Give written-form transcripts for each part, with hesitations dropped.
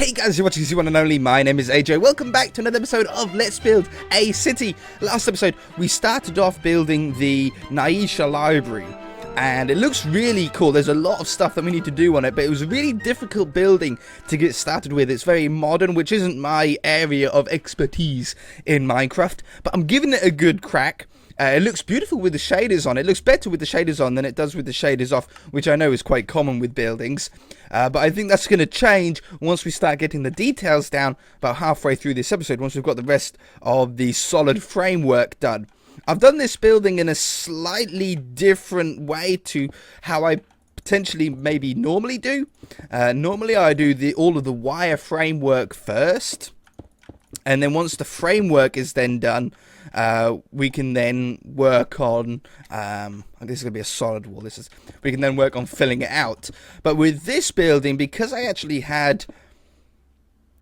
Hey guys, you're watching the one and only. My name is AJ. Welcome back to another episode of Let's Build a City. Last episode, we started off building the Nyeshia library, and it looks really cool. There's a lot of stuff that we need to do on it, but it was a really difficult building to get started with. It's very modern, which isn't my area of expertise in Minecraft, but I'm giving it a good crack. It looks beautiful with the shaders on. It looks better with the shaders on than it does with the shaders off, which I know is quite common with buildings. But I think that's going to change once we start getting the details down about halfway through this episode, once we've got the rest of the solid framework done. I've done this building in a slightly different way to how I potentially maybe normally do. Normally I do all of the wire framework first, and then once the framework is then done, we can then work on, this is going to be a solid wall, we can then work on filling it out. But with this building, because I actually had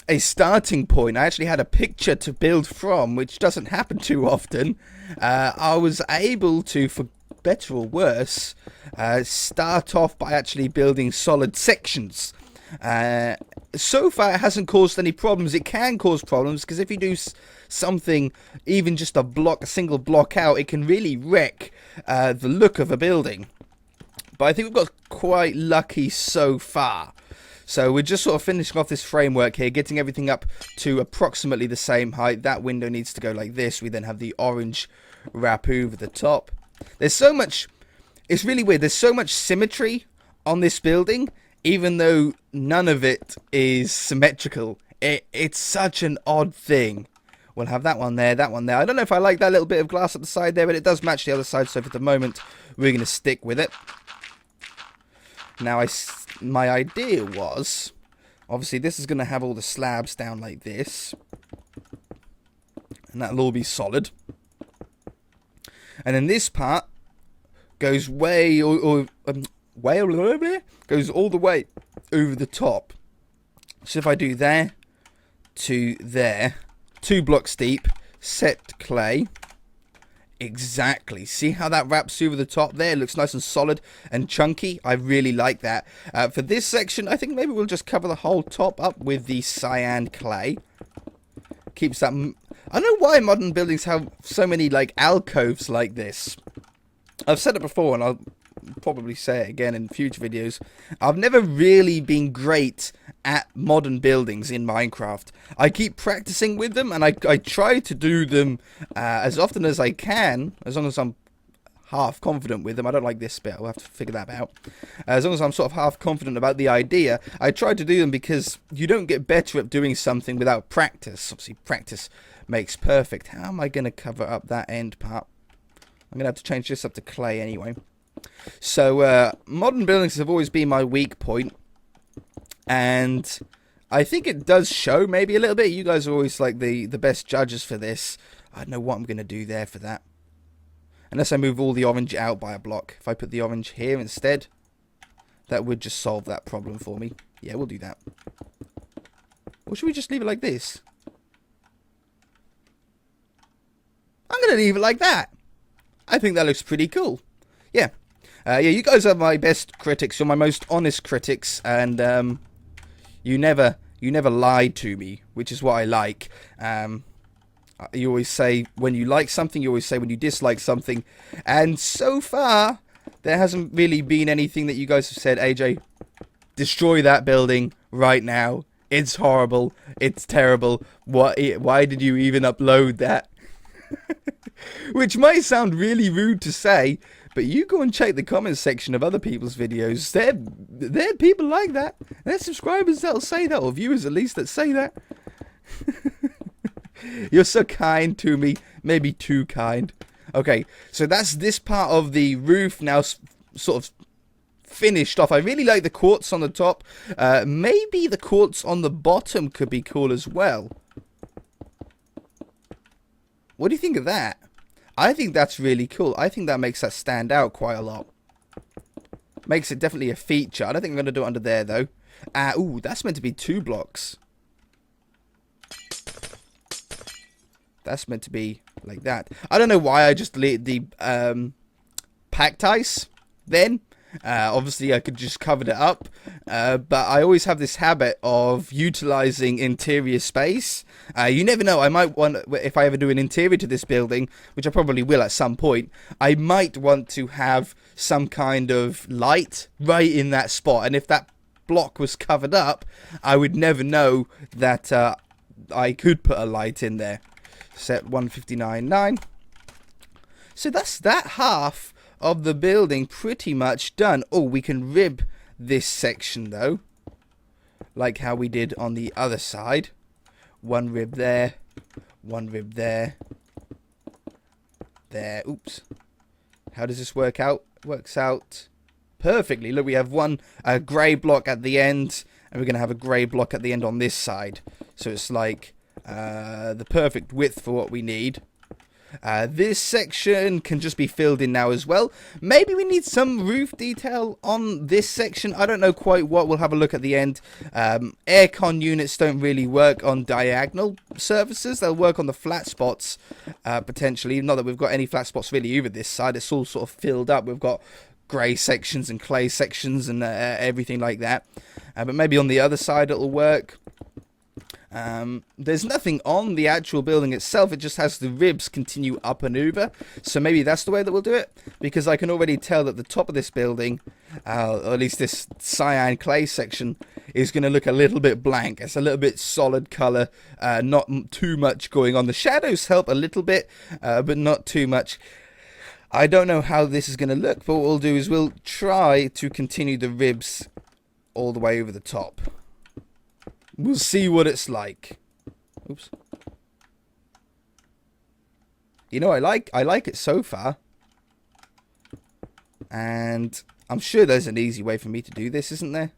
a starting point, I actually had a picture to build from, which doesn't happen too often, I was able to, for better or worse, start off by actually building solid sections. So far it hasn't caused any problems. It can cause problems because if you do something, even just a single block out, it can really wreck the look of a building. But I think we've got quite lucky so far. So we're just sort of finishing off this framework here, getting everything up to approximately the same height. That window needs to go like this. We then have the orange wrap over the top. There's so much, it's really weird, there's so much symmetry on this building, even though none of it is symmetrical. It's such an odd thing. We'll have that one there, that one there. I don't know if I like that little bit of glass at the side there, but it does match the other side, so for the moment, we're going to stick with it. Now, my idea was, obviously, this is going to have all the slabs down like this, and that'll all be solid. And then this part goes goes all the way over the top. So if I do there to there, 2 blocks deep, set clay, exactly. See how that wraps over the top there? It looks nice and solid and chunky. I really like that. For this section, I think maybe we'll just cover the whole top up with the cyan clay. Keeps that. I don't know why modern buildings have so many like alcoves like this. I've said it before, and I'll probably say it again in future videos. I've never really been great at modern buildings in Minecraft. I keep practicing with them, and I try to do them as often as I can, as long as I'm half confident with them. I don't like this bit, I'll have to figure that out. As long as I'm sort of half confident about the idea, I try to do them because you don't get better at doing something without practice. Obviously, practice makes perfect. How am I going to cover up that end part? I'm going to have to change this up to clay anyway. So, modern buildings have always been my weak point, and I think it does show maybe a little bit. You guys are always like the best judges for this. I don't know what I'm going to do there for that. Unless I move all the orange out by a block. If I put the orange here instead, that would just solve that problem for me. Yeah, we'll do that. Or should we just leave it like this? I'm going to leave it like that. I think that looks pretty cool. Yeah. Yeah, you guys are my best critics. You're my most honest critics, and you never lie to me, which is what I like. You always say when you like something, you always say when you dislike something, and so far there hasn't really been anything that you guys have said, AJ, destroy that building right now. It's horrible. It's terrible. Why did you even upload that? Which might sound really rude to say, but you go and check the comments section of other people's videos. There are people like that. There's subscribers that'll say that, or viewers at least that say that. You're so kind to me. Maybe too kind. Okay, so that's this part of the roof now sort of finished off. I really like the quartz on the top. Maybe the quartz on the bottom could be cool as well. What do you think of that? I think that's really cool. I think that makes that stand out quite a lot. Makes it definitely a feature. I don't think I'm going to do it under there, though. Ooh, that's meant to be 2 blocks. That's meant to be like that. I don't know why I just deleted the packed ice then. Obviously, I could just cover it up, but I always have this habit of utilizing interior space. You never know, I might want, if I ever do an interior to this building, which I probably will at some point, I might want to have some kind of light right in that spot, and if that block was covered up, I would never know that I could put a light in there. Set 159.9. So that's that half of the building pretty much done. Oh, we can rib this section though, like how we did on the other side. One rib there, one rib there, there. Oops. How does this work out? Works out perfectly. Look, we have one grey block at the end, and we're going to have a grey block at the end on this side. So it's like the perfect width for what we need. This section can just be filled in now as well. Maybe we need some roof detail on this section. I don't know quite what. We'll have a look at the end. Aircon units don't really work on diagonal surfaces. They'll work on the flat spots, potentially. Not that we've got any flat spots really over this side. It's all sort of filled up. We've got grey sections and clay sections and everything like that. But maybe on the other side it'll work. There's nothing on the actual building itself. It just has the ribs continue up and over. So maybe that's the way that we'll do it. Because I can already tell that the top of this building, or at least this cyan clay section, is going to look a little bit blank. It's a little bit solid colour. Not too much going on. The shadows help a little bit, but not too much. I don't know how this is going to look. But what we'll do is we'll try to continue the ribs all the way over the top. We'll see what it's like. Oops. You know, I like it so far. And I'm sure there's an easy way for me to do this, isn't there?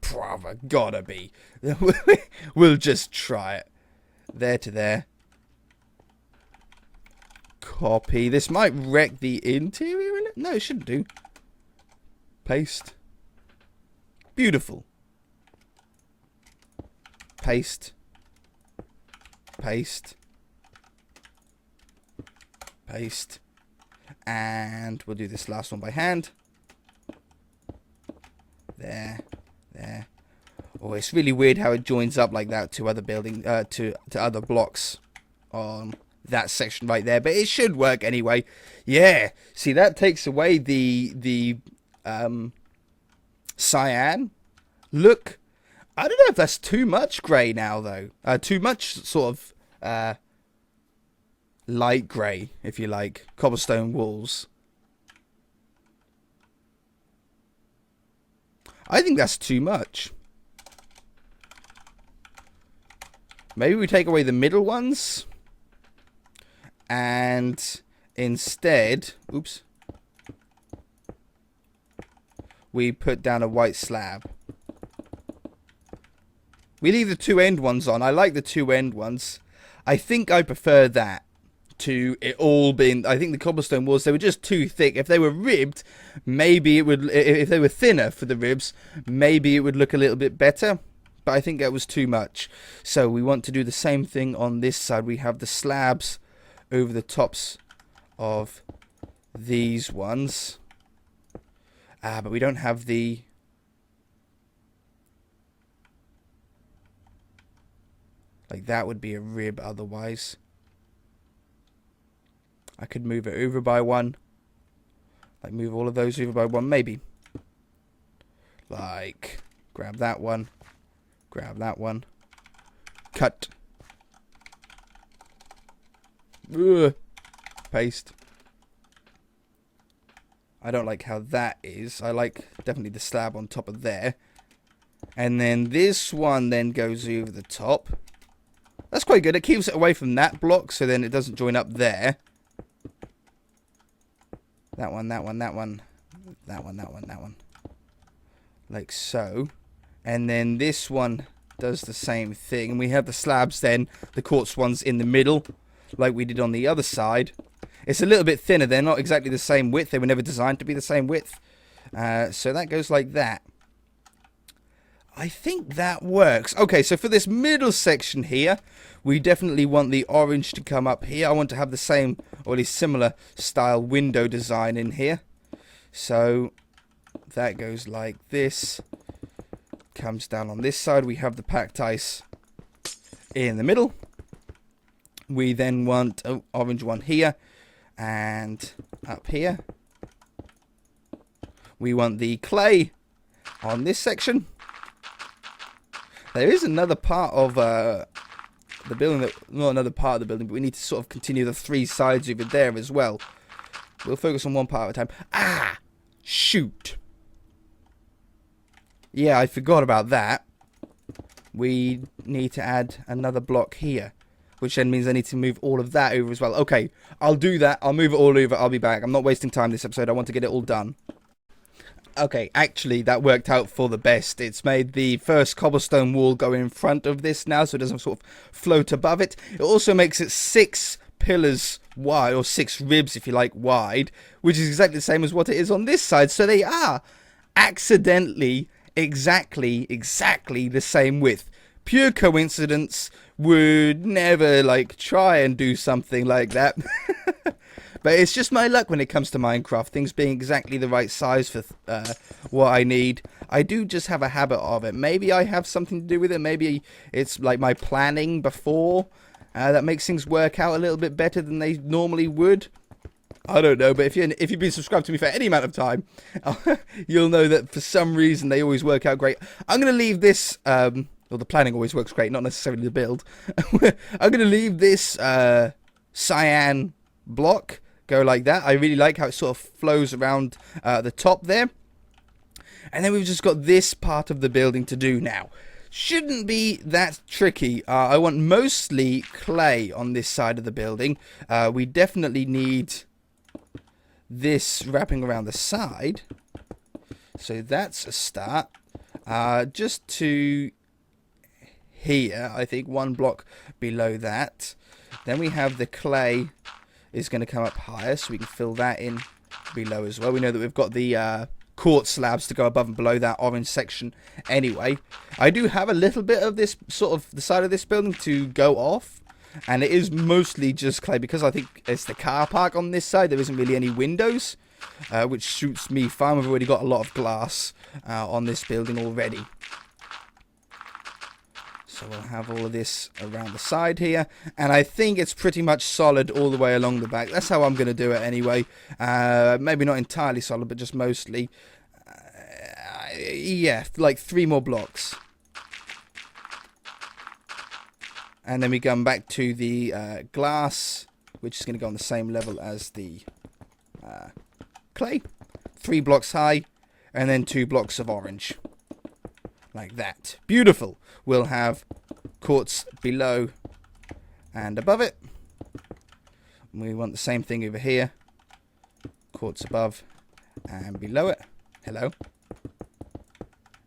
Brother, gotta be. We'll just try it. There to there. Copy. This might wreck the interior in it. No, it shouldn't do. Paste. Beautiful. Paste, paste, paste, and we'll do this last one by hand. There, there. Oh, it's really weird how it joins up like that to other building, to other blocks on that section right there. But it should work anyway. Yeah. See, that takes away the cyan look. I don't know if that's too much grey now, though. Too much sort of light grey, if you like. Cobblestone walls. I think that's too much. Maybe we take away the middle ones. And instead... Oops. We put down a white slab. We leave the two end ones on. I like the two end ones. I think I prefer that to it all being... I think the cobblestone walls, they were just too thick. If they were ribbed, maybe it would... If they were thinner for the ribs, maybe it would look a little bit better. But I think that was too much. So we want to do the same thing on this side. We have the slabs over the tops of these ones. But we don't have the... Like, that would be a rib otherwise. I could move it over by one. Like, move all of those over by one, maybe. Like, grab that one. Grab that one. Cut. Ugh. Paste. I don't like how that is. I like definitely the slab on top of there. And then this one then goes over the top. That's quite good. It keeps it away from that block, so then it doesn't join up there. That one, that one, that one. That one, that one, that one. Like so. And then this one does the same thing. And we have the slabs then, the quartz ones in the middle, like we did on the other side. It's a little bit thinner. They're not exactly the same width. They were never designed to be the same width. So that goes like that. I think that works. Okay, so for this middle section here, we definitely want the orange to come up here. I want to have the same, or at least similar, style window design in here. So that goes like this. Comes down on this side. We have the packed ice in the middle. We then want an orange one here and up here. We want the clay on this section. There is another part of the building, not another part of the building, but we need to sort of continue the 3 sides over there as well. We'll focus on one part at a time. Ah! Shoot! Yeah, I forgot about that. We need to add another block here, which then means I need to move all of that over as well. Okay, I'll do that. I'll move it all over. I'll be back. I'm not wasting time this episode. I want to get it all done. Okay, actually, that worked out for the best. It's made the first cobblestone wall go in front of this now, so it doesn't sort of float above it. It also makes it 6 pillars wide, or 6 ribs, if you like, wide, which is exactly the same as what it is on this side. So they are accidentally exactly the same width. Pure coincidence. Would never like try and do something like that. But it's just my luck when it comes to Minecraft, things being exactly the right size for what I need. I do just have a habit of it. Maybe I have something to do with it. Maybe it's like my planning before that makes things work out a little bit better than they normally would. I don't know, but if you've been subscribed to me for any amount of time, you'll know that for some reason they always work out great. I'm going to leave this, well, the planning always works great, not necessarily the build. I'm going to leave this cyan block go like that. I really like how it sort of flows around the top there. And then we've just got this part of the building to do now. Shouldn't be that tricky. I want mostly clay on this side of the building. We definitely need this wrapping around the side, so that's a start. Just to here, I think 1 block below that. Then we have the clay is going to come up higher, so we can fill that in below as well. We know that we've got the quartz slabs to go above and below that orange section anyway. I do have a little bit of this sort of the side of this building to go off, and it is mostly just clay because I think it's the car park on this side. There isn't really any windows, which suits me fine. We've already got a lot of glass on this building already. So we'll have all of this around the side here. And I think it's pretty much solid all the way along the back. That's how I'm going to do it anyway. Maybe not entirely solid, but just mostly. Yeah, like 3 more blocks. And then we come back to the glass, which is going to go on the same level as the clay. 3 blocks high, and then 2 blocks of orange. Like that. Beautiful. We'll have quartz below and above it. We want the same thing over here. Quartz above and below it. Hello.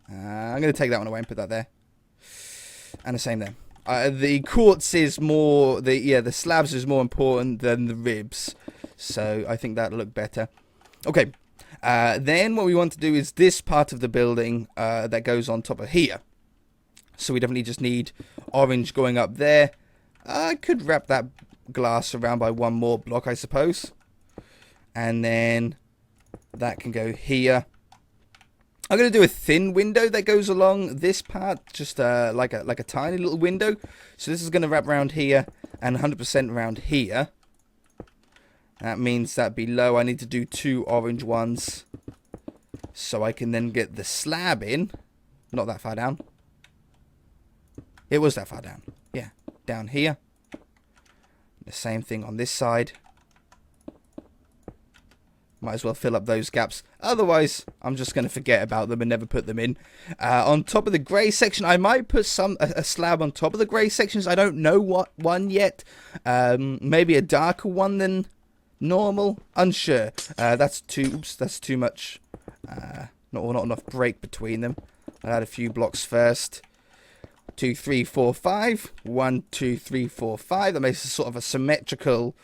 I'm going to take that one away and put that there. And the same there. The quartz is more, the slabs is more important than the ribs. So I think that'll look better. Okay. Then what we want to do is this part of the building that goes on top of here. So we definitely just need orange going up there. I could wrap that glass around by 1 more block, I suppose. And then that can go here. I'm going to do a thin window that goes along this part, just like a tiny little window. So this is going to wrap around here and 100% around here. That means that below I need to do 2 orange ones, so I can then get the slab in. Not that far down. It was that far down. Yeah, down here. The same thing on this side. Might as well fill up those gaps. Otherwise, I'm just going to forget about them and never put them in. On top of the grey section, I might put a slab on top of the grey sections. I don't know what one yet. Maybe a darker one than normal. Unsure. That's too much. Not enough break between them. I'll add a few blocks first. 2, 3, 4, 5. 1, 2, 3, 4, 5. That makes a sort of a symmetrical,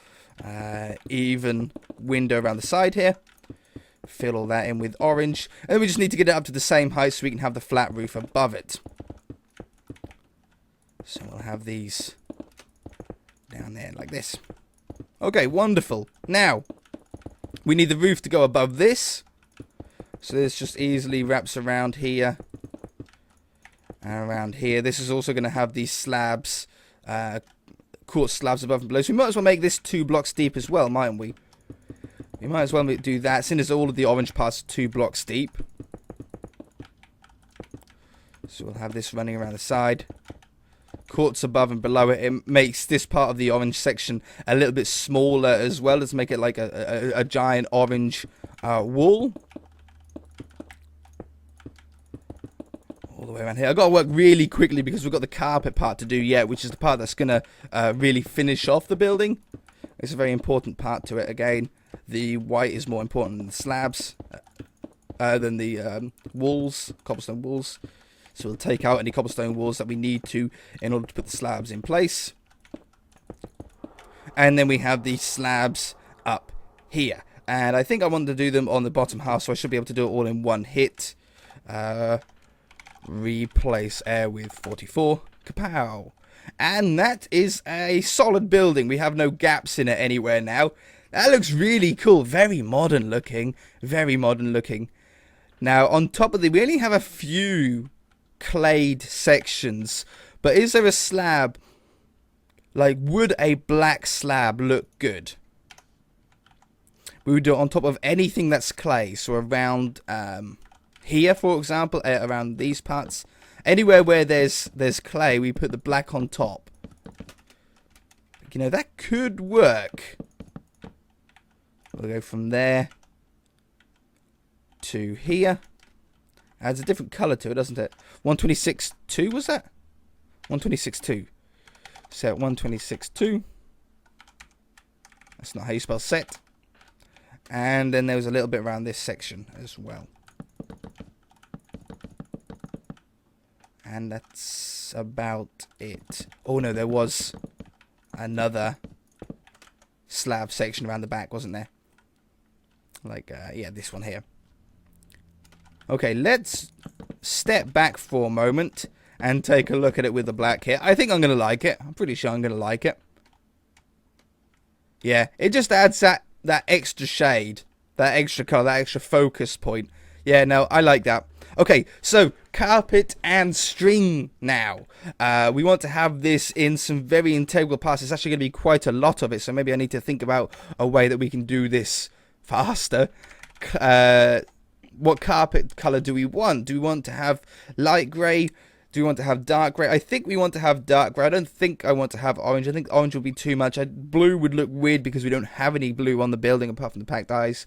even window around the side here. Fill all that in with orange. And then we just need to get it up to the same height so we can have the flat roof above it. So we'll have these down there like this. Okay, wonderful. Now, we need the roof to go above this. So this just easily wraps around here and around here. This is also going to have these slabs, quartz slabs above and below. So we might as well make this 2 blocks deep as well, mightn't we? We might as well do that, since all of the orange parts are 2 blocks deep. So we'll have this running around the side. Quartz above and below it. It makes this part of the orange section a little bit smaller as well. Let's make it like a giant orange wall. All the way around here. I've got to work really quickly because we've got the carpet part to do yet, which is the part that's going to really finish off the building. It's a very important part to it. Again, the white is more important than the slabs, than the walls, cobblestone walls. So we'll take out any cobblestone walls that we need to in order to put the slabs in place. And then we have the slabs up here. And I think I want to do them on the bottom half, so I should be able to do it all in one hit. Replace air with 44. Kapow. And that is a solid building. We have no gaps in it anywhere now. That looks really cool. Very modern looking. Very modern looking. Now, on top of we only have a few clayed sections, but is there a slab? Like, would a black slab look good? We would do it on top of anything that's clay. So around here, for example, around these parts, anywhere where there's clay, we put the black on top. You know, that could work. We'll go from there to here. Adds a different colour to it, doesn't it? 126.2 was that? 126.2. Set 126.2. That's not how you spell set. And then there was a little bit around this section as well. And that's about it. Oh no, there was another slab section around the back, wasn't there? Like, yeah, this one here. Okay, let's step back for a moment and take a look at it with the black here. I think I'm going to like it. I'm pretty sure I'm going to like it. Yeah, it just adds that extra shade, that extra color, that extra focus point. Yeah, no, I like that. Okay, so carpet and string now. We want to have this in some very integral parts. It's actually going to be quite a lot of it, so maybe I need to think about a way that we can do this faster. What carpet color do we want? Do we want to have light grey? Do we want to have dark grey? I think we want to have dark grey. I don't think I want to have orange. I think orange will be too much. Blue would look weird because we don't have any blue on the building apart from the packed ice.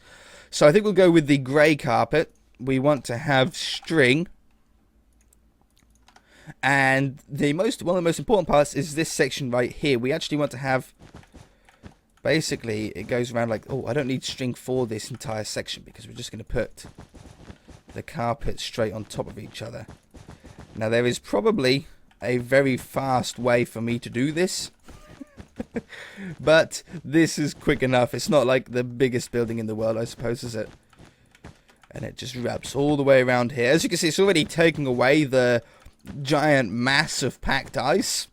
So I think we'll go with the grey carpet. We want to have string. And one of the most important parts is this section right here. We actually want to have, basically, it goes around like, oh, I don't need string for this entire section because we're just going to put the carpet straight on top of each other. Now, there is probably a very fast way for me to do this. But this is quick enough. It's not like the biggest building in the world, I suppose, is it? And it just wraps all the way around here. As you can see, it's already taking away the giant mass of packed ice.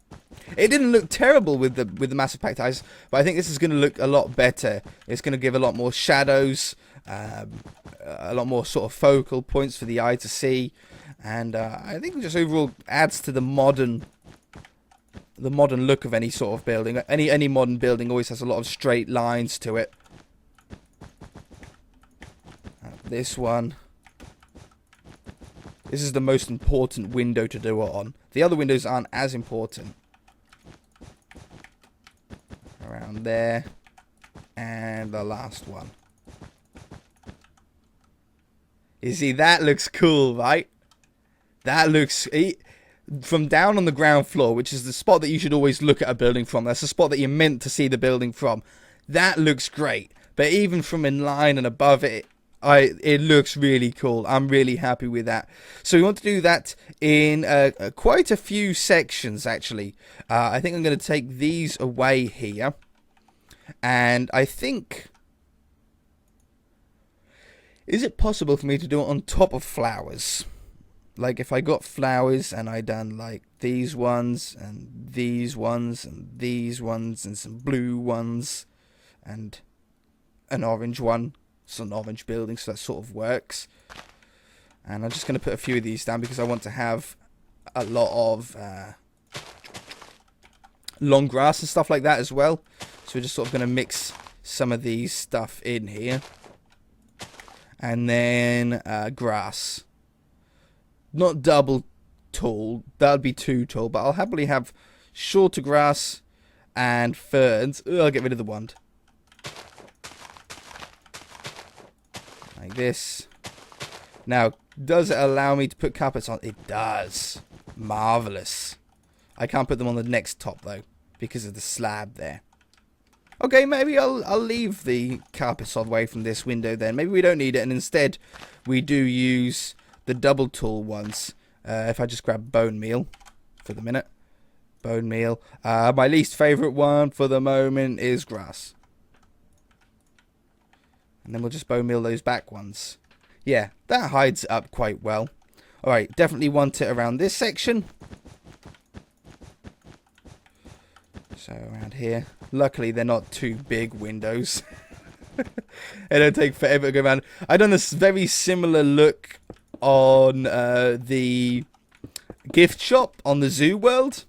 It didn't look terrible with the massive packed ice, but I think this is going to look a lot better. It's going to give a lot more shadows, a lot more sort of focal points for the eye to see, and I think it just overall adds to the modern look of any sort of building. Any modern building always has a lot of straight lines to it. This one. This is the most important window to do it on. The other windows aren't as important. Around there. And the last one. You see, that looks cool, right? That looks... From down on the ground floor, which is the spot that you should always look at a building from. That's the spot that you're meant to see the building from. That looks great. But even from in line and above it, it looks really cool. I'm really happy with that. So we want to do that in quite a few sections, actually. I think I'm going to take these away here. And I think... Is it possible for me to do it on top of flowers? Like if I got flowers and I done like these ones and these ones and these ones and some blue ones and an orange one. It's an orange building, so that sort of works. And I'm just going to put a few of these down because I want to have a lot of long grass and stuff like that as well. So we're just sort of going to mix some of these stuff in here. And then grass. Not double tall. That would be too tall. But I'll happily have shorter grass and ferns. I'll get rid of the wand. Like this. Now, does it allow me to put carpets on? It does. Marvellous. I can't put them on the next top, though, because of the slab there. Okay, maybe I'll leave the carpets all the way from this window then. Maybe we don't need it, and instead we do use the double tool ones. If I just grab bone meal for the minute. Bone meal. My least favourite one for the moment is grass. And then we'll just bone meal those back ones. Yeah, that hides it up quite well. Alright, definitely want it around this section. So around here. Luckily, they're not too big windows. They don't take forever to go around. I've done this very similar look on the gift shop on the Zoo World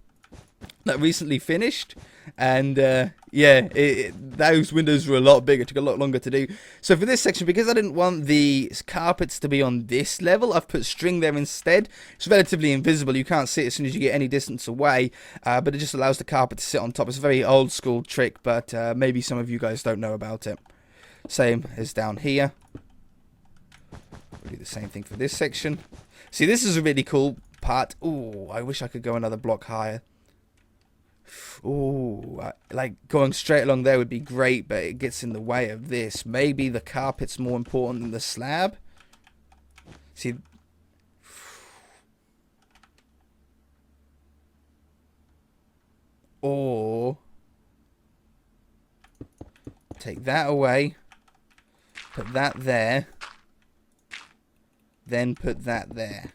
that recently finished. And yeah, those windows were a lot bigger. It took a lot longer to do. So for this section, because I didn't want the carpets to be on this level, I've put string there instead. It's relatively invisible. You can't see it as soon as you get any distance away. But it just allows the carpet to sit on top. It's a very old school trick, but maybe some of you guys don't know about it. Same as down here. We'll do the same thing for this section. See, this is a really cool part. Ooh, I wish I could go another block higher. Ooh, like going straight along there would be great, but it gets in the way of this. Maybe the carpet's more important than the slab. See, or take that away, put that there, then put that there.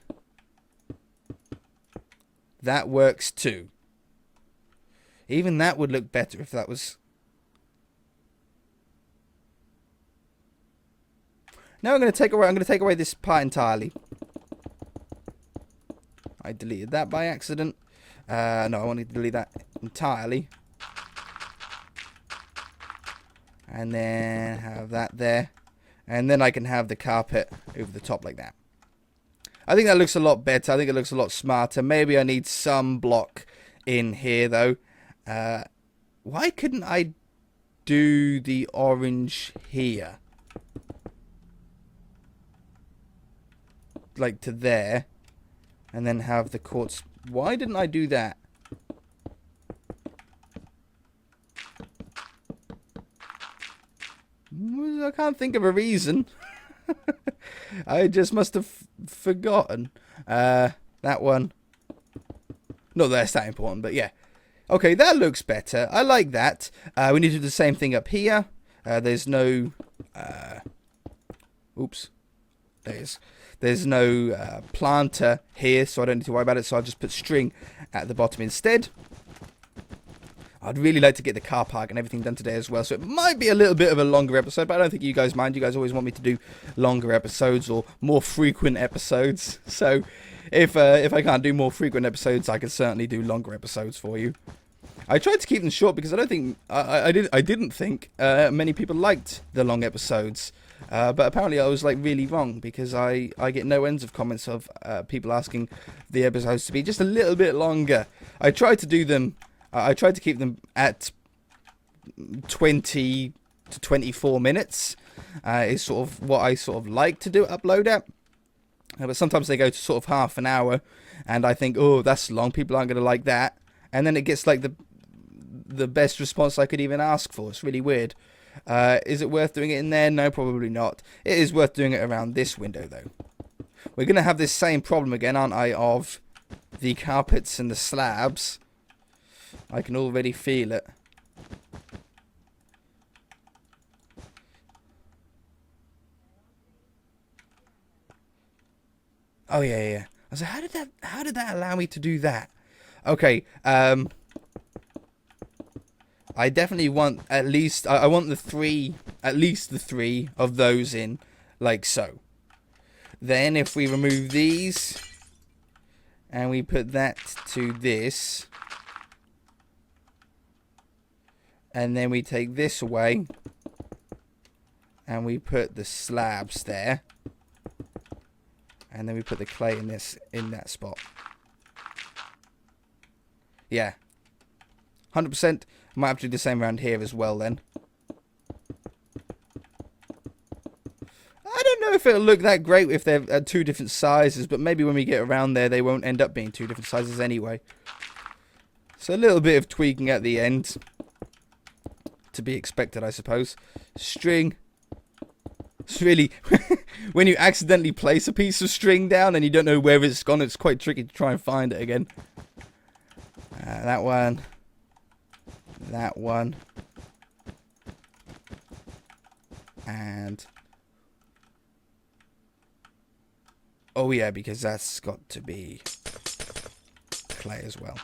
That works too. Even that would look better if that was... Now I'm going to take away this part entirely. I deleted that by accident. No, I wanted to delete that entirely. And then have that there. And then I can have the carpet over the top like that. I think that looks a lot better. I think it looks a lot smarter. Maybe I need some block in here though. Why couldn't I do the orange here? Like to there. And then have the quartz. Why didn't I do that? I can't think of a reason. I just must have forgotten. That one. Not that it's that important, but yeah. Okay, that looks better. I like that. We need to do the same thing up here. There's no... oops. There's no planter here, so I don't need to worry about it. So I'll just put string at the bottom instead. I'd really like to get the car park and everything done today as well. So it might be a little bit of a longer episode, but I don't think you guys mind. You guys always want me to do longer episodes or more frequent episodes. So if I can't do more frequent episodes, I can certainly do longer episodes for you. I tried to keep them short because I don't think I didn't think many people liked the long episodes, but apparently I was like really wrong because I get no ends of comments of people asking the episodes to be just a little bit longer. I tried to do them. I tried to keep them at 20 to 24 minutes. Is sort of what I sort of like to do upload at. But sometimes they go to sort of half an hour, and I think, oh, that's long. People aren't going to like that. And then it gets like the best response I could even ask for. It's really weird. Is it worth doing it in there? No, probably not. It is worth doing it around this window, though. We're going to have this same problem again, aren't I, of the carpets and the slabs. I can already feel it. Oh, yeah. I was like, how did that allow me to do that? Okay, I definitely want at least, I want at least the three of those in, like so. Then if we remove these and we put that to this, and then we take this away and we put the slabs there, and then we put the clay in that spot. Yeah, 100%. Might have to do the same around here as well then. I don't know if it'll look that great if they're at 2 different sizes, but maybe when we get around there they won't end up being 2 different sizes anyway. So a little bit of tweaking at the end, to be expected, I suppose. String. It's really, when you accidentally place a piece of string down and you don't know where it's gone, it's quite tricky to try and find it again. That one. That one. And... oh yeah, because that's got to be clay as well.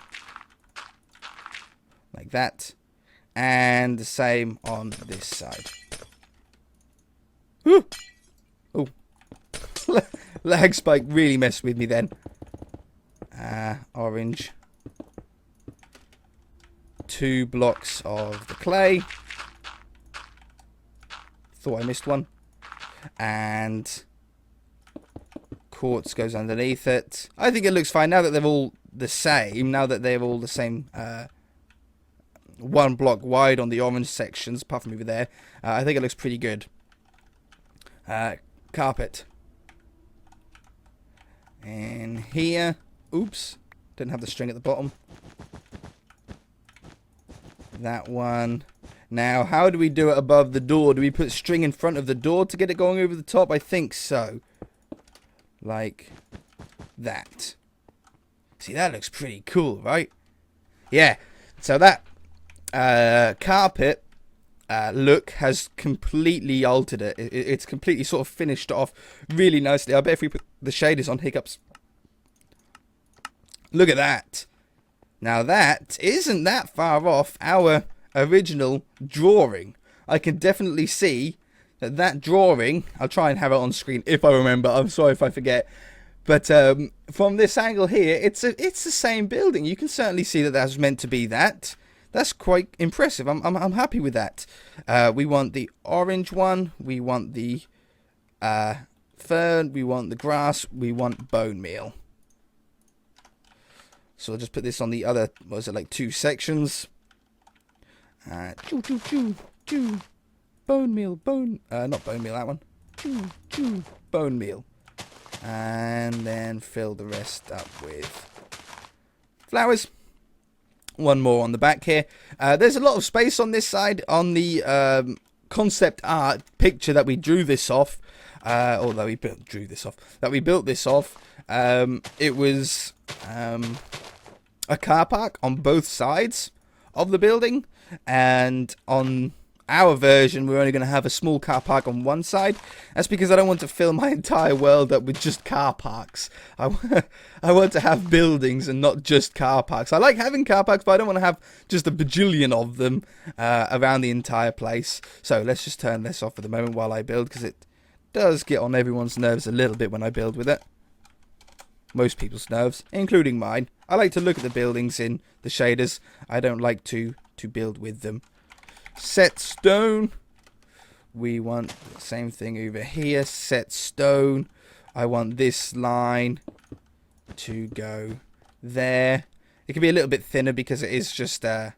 Like that. And the same on this side. Woo! Oh. Lag spike really messed with me then. Orange. 2 blocks of the clay. Thought I missed one. And quartz goes underneath it. I think it looks fine now that they're all the same. Now that they're all the same 1 block wide on the orange sections, apart from over there. I think it looks pretty good. Carpet. And here. Oops. Didn't have the string at the bottom. That one. Now, how do we do it above the door? Do we put string in front of the door to get it going over the top? I think so. Like that. See, that looks pretty cool, right? Yeah. So that carpet look has completely altered it. It's completely sort of finished off really nicely. I bet if we put the shaders on, hiccups. Look at that. Now that isn't that far off our original drawing. I can definitely see that drawing. I'll try and have it on screen if I remember. I'm sorry if I forget. But from this angle here, it's the same building. You can certainly see that that's meant to be that. That's quite impressive. I'm happy with that. We want the orange one. We want the fern. We want the grass. We want bone meal. So I'll just put this on the other, what is it, like 2 sections. Choo, choo, choo, choo. Bone meal, not bone meal, that one. Choo, choo, bone meal. And then fill the rest up with flowers. 1 more on the back here. There's a lot of space on this side. On the concept art picture that we drew this off, or that we built this off, it was a car park on both sides of the building, and on our version we're only going to have a small car park on one side. That's because I don't want to fill my entire world up with just car parks. I want to have buildings and not just car parks. I like having car parks, but I don't want to have just a bajillion of them around the entire place. So let's just turn this off for the moment while I build, because it does get on everyone's nerves a little bit when I build with it. Most people's nerves, including mine. I like to look at the buildings in the shaders. I don't like to build with them. Set stone. We want the same thing over here. Set stone. I want this line to go there. It can be a little bit thinner because it is just an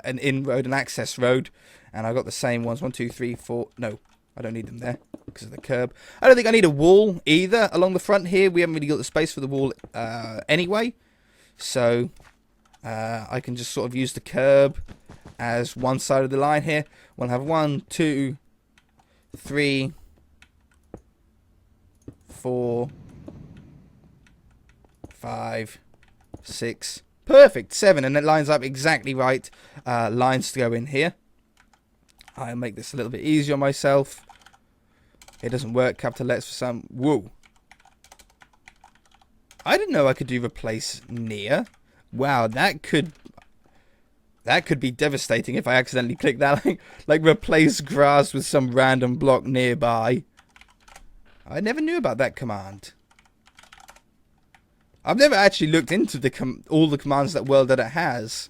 in-road, an access road. And I've got the same ones. 1, 2, 3, 4. No, I don't need them there because of the curb. I don't think I need a wall either along the front here. We haven't really got the space for the wall anyway. So I can just sort of use the curb as one side of the line here. We'll have 1, 2, 3, 4, 5, 6. Perfect. 7. And it lines up exactly right. Lines to go in here. I'll make this a little bit easier on myself. It doesn't work. Capital letters for some. Whoa. I didn't know I could do replace near. Wow, that could be devastating if I accidentally click that. Like replace grass with some random block nearby. I never knew about that command. I've never actually looked into all the commands that world that it has.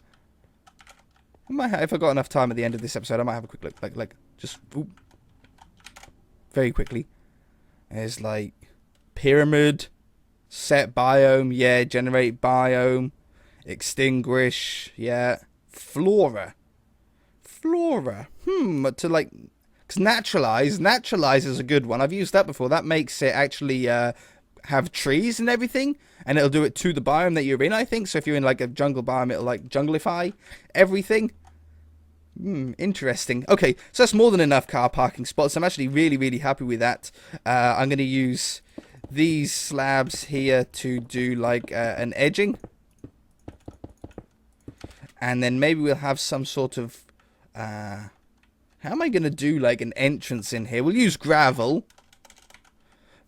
If I got enough time at the end of this episode, I might have a quick look. Like just very quickly. There's like pyramid, set biome, yeah, generate biome, extinguish, yeah, flora. To like, because naturalize is a good one. I've used that before. That makes it actually have trees and everything, and it'll do it to the biome that you're in, I think. So if you're in like a jungle biome, it'll like junglify everything. Interesting. Okay, so that's more than enough car parking spots. I'm actually really happy with that. I'm going to use these slabs here to do like an edging, and then maybe we'll have some sort of how am I going to do like an entrance in here? We'll use gravel,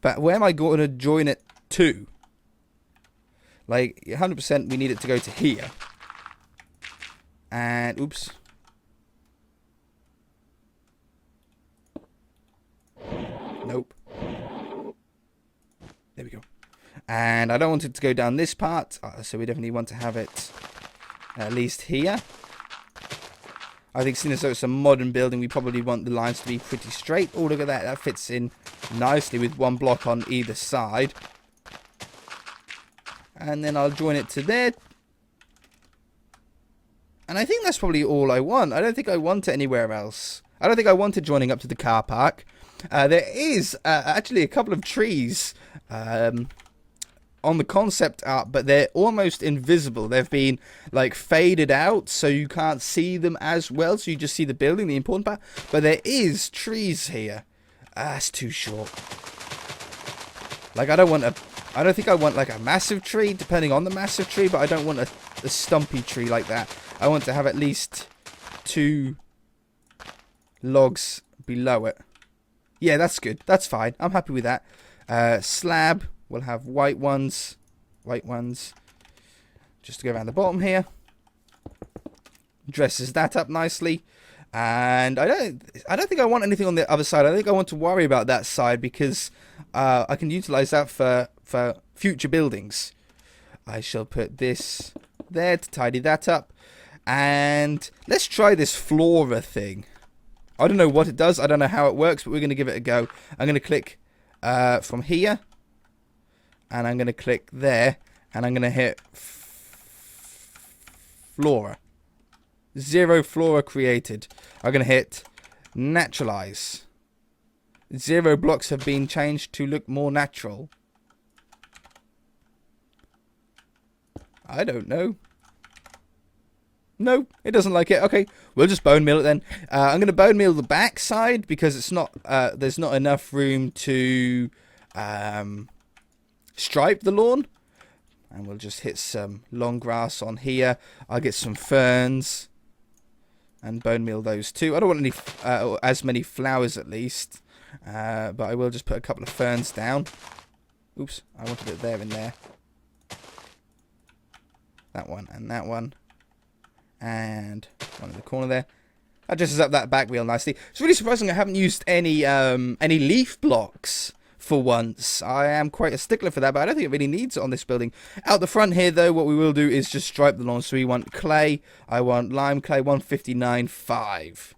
but where am I going to join it to? Like 100% we need it to go to here, and oops. Nope. There we go. And I don't want it to go down this part, so we definitely want to have it at least here. I think seeing as though it's a modern building, we probably want the lines to be pretty straight. Oh, look at that. That fits in nicely with one block on either side. And then I'll join it to there. And I think that's probably all I want. I don't think I want it anywhere else. I don't think I want it joining up to the car park. There is actually a couple of trees on the concept art, but they're almost invisible. They've been like faded out, so you can't see them as well. So you just see the building, the important part. But there is trees here. That's too short. Like I don't think I want like a massive tree, depending on the massive tree. But I don't want a stumpy tree like that. I want to have at least 2 logs below it. Yeah, that's good. That's fine. I'm happy with that. Slab. We'll have white ones. Just to go around the bottom here. Dresses that up nicely. And I don't think I want anything on the other side. I think I want to worry about that side because I can utilize that for future buildings. I shall put this there to tidy that up. And let's try this flora thing. I don't know what it does. I don't know how it works, but we're going to give it a go. I'm going to click from here. And I'm going to click there. And I'm going to hit flora. 0 flora created. I'm going to hit naturalize. 0 blocks have been changed to look more natural. I don't know. No, it doesn't like it. Okay, we'll just bone meal it then. I'm going to bone meal the back side because it's not. There's not enough room to stripe the lawn, and we'll just hit some long grass on here. I'll get some ferns and bone meal those too. I don't want any as many flowers at least, but I will just put a couple of ferns down. Oops, I wanted it there and there. That one and that one. And one in the corner there. That dresses up that back wheel nicely. It's really surprising I haven't used any leaf blocks for once. I am quite a stickler for that, but I don't think it really needs it on this building. Out the front here, though, what we will do is just stripe the lawn. So we want clay. I want lime clay 159.5.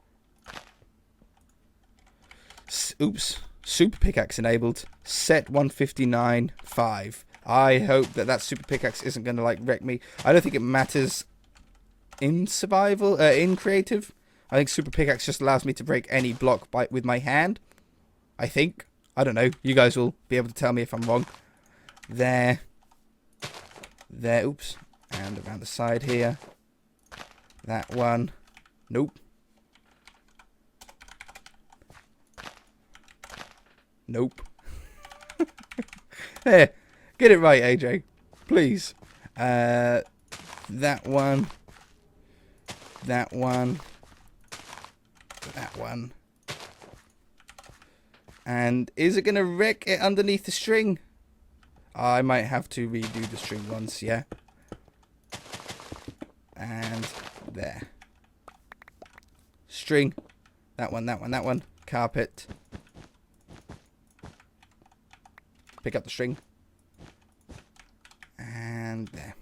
Oops. Super pickaxe enabled. Set 159.5. I hope that super pickaxe isn't going to like wreck me. I don't think it matters in survival, in creative. I think super pickaxe just allows me to break any block with my hand. I think. I don't know. You guys will be able to tell me if I'm wrong. There. Oops. And around the side here. That one. Nope. Nope. There. Get it right, AJ. Please. That one. That one. That one. And is it going to wreck it underneath the string? I might have to redo the string once, yeah. And there. String. That one, that one, that one. Carpet. pick up the string. And there.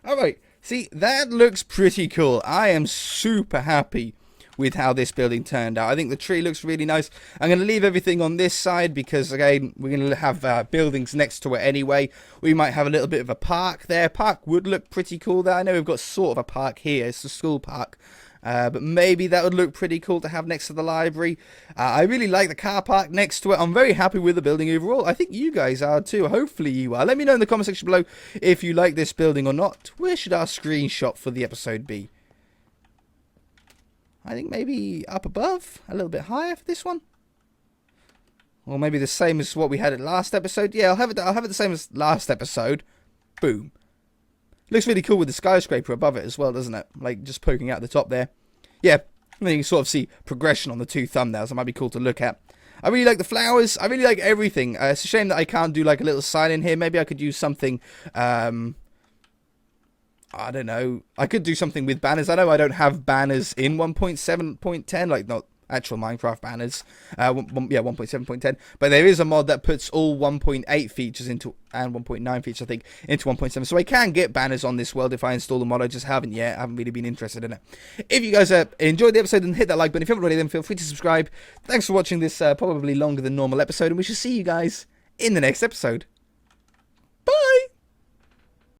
Alright, see, that looks pretty cool. I am super happy with how this building turned out. I think the tree looks really nice. I'm going to leave everything on this side because, again, we're going to have buildings next to it anyway. We might have a little bit of a park there. Park would look pretty cool there. I know we've got sort of a park here. It's a school park. But maybe that would look pretty cool to have next to the library. I really like the car park next to it. I'm very happy with the building overall. I think you guys are too. Hopefully you are. Let me know in the comment section below if you like this building or not. Where should our screenshot for the episode be? I think maybe up above, a little bit higher for this one. Or maybe the same as what we had at last episode. Yeah, I'll have it the same as last episode. Boom. Looks really cool with the skyscraper above it as well, doesn't it? Like, just poking out the top there. Yeah, and then you can sort of see progression on the two thumbnails. That might be cool to look at. I really like the flowers. I really like everything. It's a shame that I can't do, like, a little sign in here. Maybe I could use something, I don't know. I could do something with banners. I know I don't have banners in 1.7.10, like not actual Minecraft banners. Yeah, 1.7.10. But there is a mod that puts all 1.8 features into, and 1.9 features, I think, into 1.7. So I can get banners on this world if I install the mod. I just haven't yet. I haven't really been interested in it. If you guys enjoyed the episode, then hit that like button. If you haven't already, then feel free to subscribe. Thanks for watching this probably longer than normal episode. And we shall see you guys in the next episode. Bye!